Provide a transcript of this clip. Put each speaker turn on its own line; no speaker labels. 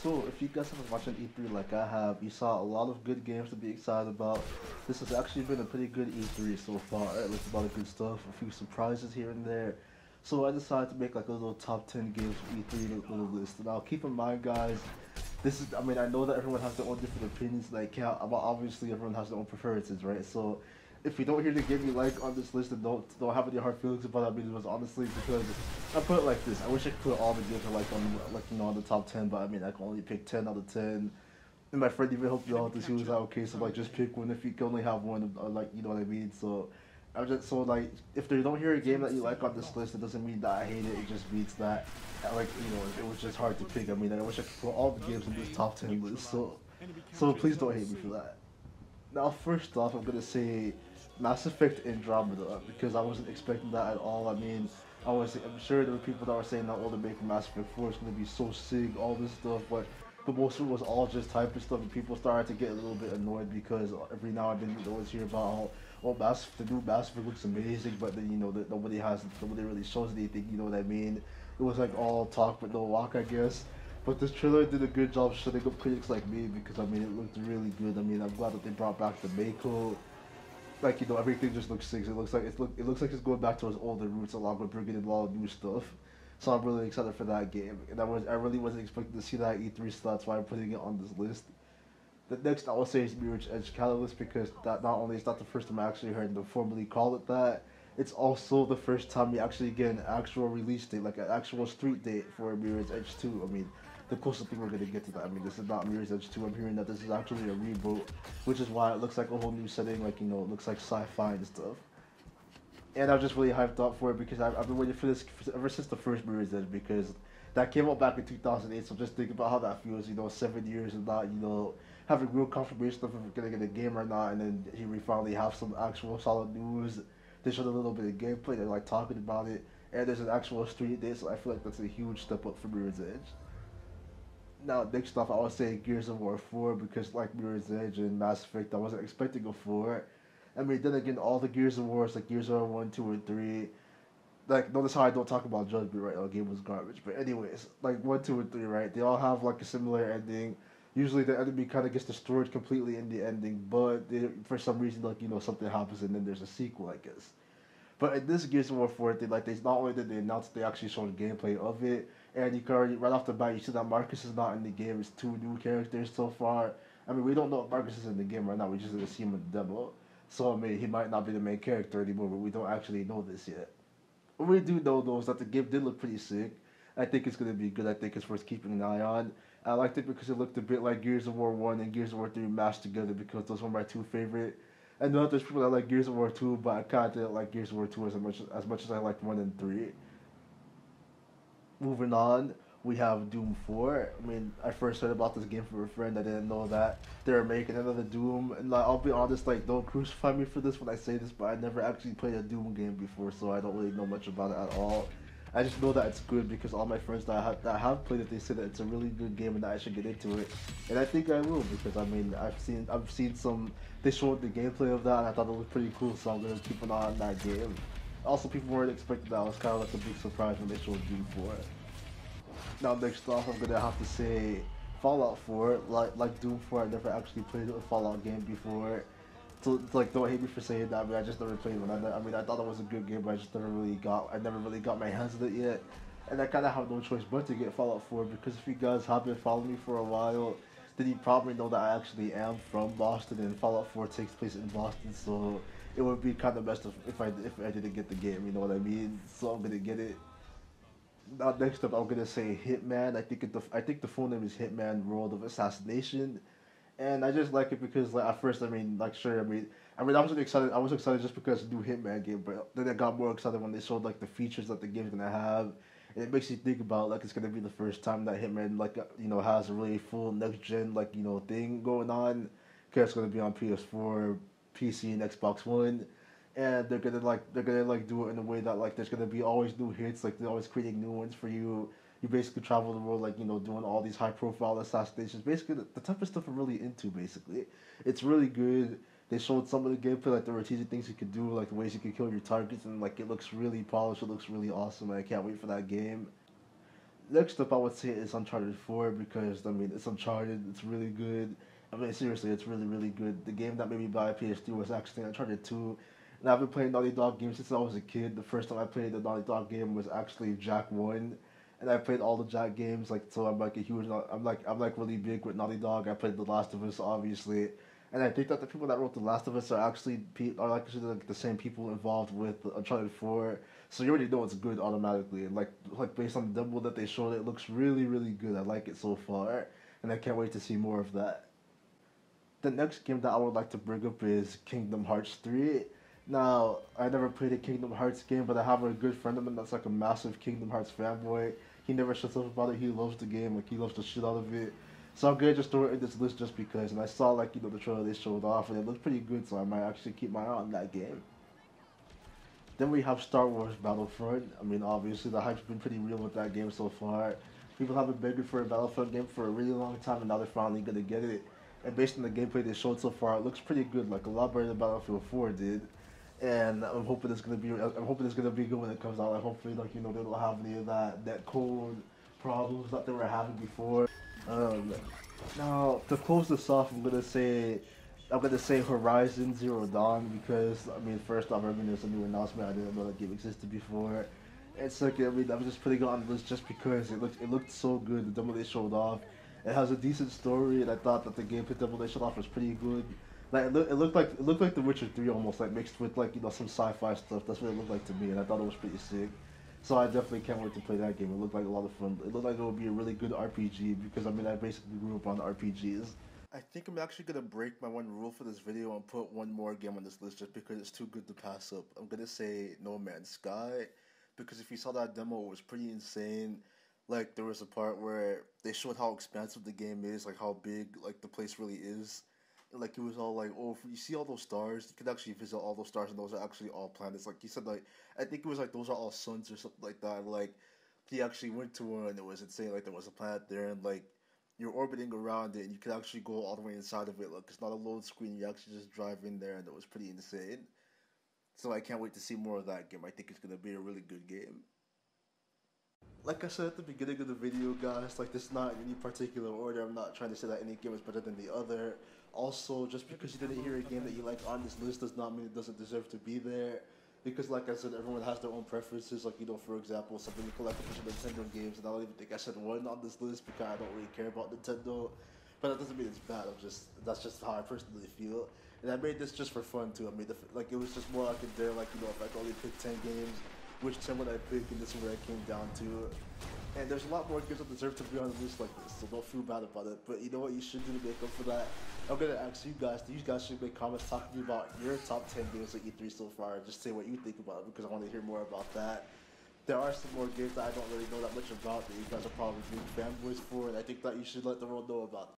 So, if you guys have been watching E3 like I have, you saw a lot of good games to be excited about. This has actually been a pretty good E3 so far. Like a lot of good stuff, a few surprises here and there. So I decided to make like a little top 10 games for E3 little list. Now keep in mind, guys, this is, I mean, I know that everyone has their own different opinions. Like, yeah, well, obviously everyone has their own preferences, right? So if you don't hear the game you like on this list and don't have any hard feelings about it, I mean, it was honestly because I put it like this. I wish I could put all the games I like on like on the top 10, but I mean I can only pick 10 out of 10. And my friend even helped me out with this. He was like, okay, so like just pick one if you can only have one, like you know what I mean. So I'm just so like if they don't hear a game that you like on this list, it doesn't mean that I hate it. It just means that like it was just hard to pick. I mean I wish I could put all the games in this top 10 list. So please don't hate me for that. Now, first off, I'm gonna say Mass Effect Andromeda because I wasn't expecting that at all. I mean, I'm sure there were people that were saying that all the making Mass Effect 4 is gonna be so sick, all this stuff, but most of it was all just type and stuff, and people started to get a little bit annoyed because every now and then you always hear about how the new Mass Effect looks amazing, but then that nobody really shows anything. You know what I mean? It was like all talk but no walk, I guess. But this trailer did a good job shutting up critics like me because I mean it looked really good. I mean I'm glad that they brought back the Mako. Like everything just looks sick. It looks like it's going back to its older roots along with bringing in a lot of new stuff. So I'm really excited for that game. And I really wasn't expecting to see that E3 slot. That's why I'm putting it on this list. The next I will say is Mirage Edge Catalyst because that not only is that the first time I actually heard them formally call it that, it's also the first time you actually get an actual release date, like an actual street date for Mirror's Edge 2. I mean, the closest thing we're gonna get to that. I mean, this is not Mirror's Edge 2. I'm hearing that this is actually a reboot, which is why it looks like a whole new setting. Like it looks like sci-fi and stuff. And I'm just really hyped up for it because I've been waiting for this ever since the first Mirror's Edge because that came out back in 2008. So just think about how that feels. 7 years and not having real confirmation of if we're gonna get a game or not. And then here we finally have some actual solid news. They showed a little bit of gameplay. They're like talking about it, and there's an actual street day. So I feel like that's a huge step up for Mirror's Edge. Now, next off, I would say Gears of War 4 because, like Mirror's Edge and Mass Effect, I wasn't expecting a 4. I mean, then again, all the Gears of Wars, like Gears of War 1, 2, and 3, like, notice how I don't talk about Judgment, right? The game was garbage. But, anyways, like 1, 2, and 3, right? They all have, like, a similar ending. Usually, the enemy kind of gets destroyed completely in the ending, but for some reason, like, something happens and then there's a sequel, I guess. But in this Gears of War 4, they not only did they announce, they actually showed gameplay of it, and you can already right off the bat you see that Marcus is not in the game. It's two new characters so far. I mean, we don't know if Marcus is in the game right now. We just didn't see him in the demo, so I mean, he might not be the main character anymore. But we don't actually know this yet. What we do know though is that the game did look pretty sick. I think it's gonna be good. I think it's worth keeping an eye on. I liked it because it looked a bit like Gears of War 1 and Gears of War 3 mashed together because those were my two favorite. I know that there's people that like Gears of War 2, but I kind of didn't like Gears of War 2 as much as I liked 1 and 3. Moving on, we have Doom 4. I mean, I first heard about this game from a friend. I didn't know that they were making another Doom. And like, I'll be honest, like, don't crucify me for this when I say this, but I never actually played a Doom game before, so I don't really know much about it at all. I just know that it's good because all my friends that have played it, they say that it's a really good game and that I should get into it. And I think I will because I mean I've seen some they showed the gameplay of that and I thought it looked pretty cool, so I'm gonna keep an eye on that game. Also, people weren't expecting that. It was kind of like a big surprise when they showed Doom 4. Now, next off, I'm gonna have to say Fallout 4. Like Doom 4, I never actually played a Fallout game before. So it's like, don't hate me for saying that. I mean, I just never played one. I mean, I thought it was a good game, but I never really got my hands on it yet. And I kind of have no choice but to get Fallout 4 because if you guys have been following me for a while, then you probably know that I actually am from Boston, and Fallout 4 takes place in Boston. So it would be kind of best if I didn't get the game. You know what I mean? So I'm gonna get it. Now, next up, I'm gonna say Hitman. I think the full name is Hitman: World of Assassination, and I just like it because like at first I mean like sure I mean I was excited just because it's a new Hitman game, but then I got more excited when they showed like the features that the game's gonna have, and it makes you think about like it's gonna be the first time that Hitman like has a really full next gen like thing going on, because it's gonna be on PS4, PC, and Xbox One. And they're gonna do it in a way that like there's gonna be always new hits, like they're always creating new ones for you. You basically travel the world like doing all these high profile assassinations. Basically, the type of stuff I'm really into. Basically, it's really good. They showed some of the gameplay, like the strategic things you could do, like the ways you could kill your targets, and like it looks really polished. It looks really awesome. And I can't wait for that game. Next up, I would say is Uncharted 4 because I mean it's Uncharted. It's really good. I mean seriously, it's really really good. The game that made me buy a PS3 was actually Uncharted 2, and I've been playing Naughty Dog games since I was a kid. The first time I played the Naughty Dog game was actually Jack 1, and I played all the Jack games. Like so, I'm like a huge. I'm like really big with Naughty Dog. I played The Last of Us obviously, and I think that the people that wrote The Last of Us are actually like the same people involved with Uncharted 4. So you already know it's good automatically. And like based on the demo that they showed, it looks really really good. I like it so far, and I can't wait to see more of that. The next game that I would like to bring up is Kingdom Hearts 3. Now, I never played a Kingdom Hearts game, but I have a good friend of mine that's like a massive Kingdom Hearts fanboy. He never shuts up about it. He loves the game, like he loves the shit out of it. So I'm gonna just throw it in this list just because. And I saw like the trailer they showed off, and it looked pretty good. So I might actually keep my eye on that game. Then we have Star Wars Battlefront. I mean, obviously the hype's been pretty real with that game so far. People have been begging for a Battlefront game for a really long time, and now they're finally gonna get it. And based on the gameplay they showed so far, it looks pretty good, like a lot better than Battlefield 4 did. And I'm hoping it's gonna be good when it comes out. Like hopefully, like they don't have any of that code problems that they were having before. Um, Now to close this off, I'm gonna say Horizon Zero Dawn because I mean, first off, I mean, there's a new announcement. I didn't know that game existed before. And second, I mean, I'm just putting it on the list just because it looked so good. The demo they showed off, it has a decent story, and I thought that the gameplay demo they showed off was pretty good. Like it looked like The Witcher 3 almost like mixed with like some sci-fi stuff. That's what it looked like to me, and I thought it was pretty sick. So I definitely can't wait to play that game. It looked like a lot of fun. It looked like it would be a really good RPG because I mean I basically grew up on RPGs. I think I'm actually gonna break my one rule for this video and put one more game on this list just because it's too good to pass up. I'm gonna say No Man's Sky because if you saw that demo, it was pretty insane. Like there was a part where they showed how expansive the game is, like how big like the place really is. And, like it was all like, oh, if you see all those stars, you can actually visit all those stars, and those are actually all planets. Like he said, like I think it was like those are all suns or something like that. Like he actually went to one, and it was insane. Like there was a planet there, and like you're orbiting around it, and you can actually go all the way inside of it. Like it's not a load screen; you actually just drive in there, and it was pretty insane. So I can't wait to see more of that game. I think it's gonna be a really good game. Like I said at the beginning of the video, guys, like this is not in any particular order. I'm not trying to say that any game is better than the other. Also, just because you didn't hear a game that you like on this list does not mean it doesn't deserve to be there. Because, like I said, everyone has their own preferences. Like, for example, some people collect a bunch of Nintendo games, and I don't even think I said one on this list because I don't really care about Nintendo. But that doesn't mean it's bad. That's just how I personally feel. And I made this just for fun too. I made like it was just more like a dare, like if I could only pick 10 games, which 10 would I pick, and this is where I came down to. And there's a lot more games that deserve to be on a list like this, so don't feel bad about it. But you know what you should do to make up for that? I'm gonna ask you guys. You guys should make comments talking to me about your top 10 games at E3 so far. And just say what you think about it because I want to hear more about that. There are some more games that I don't really know that much about that you guys are probably big fanboys for, and I think that you should let the world know about.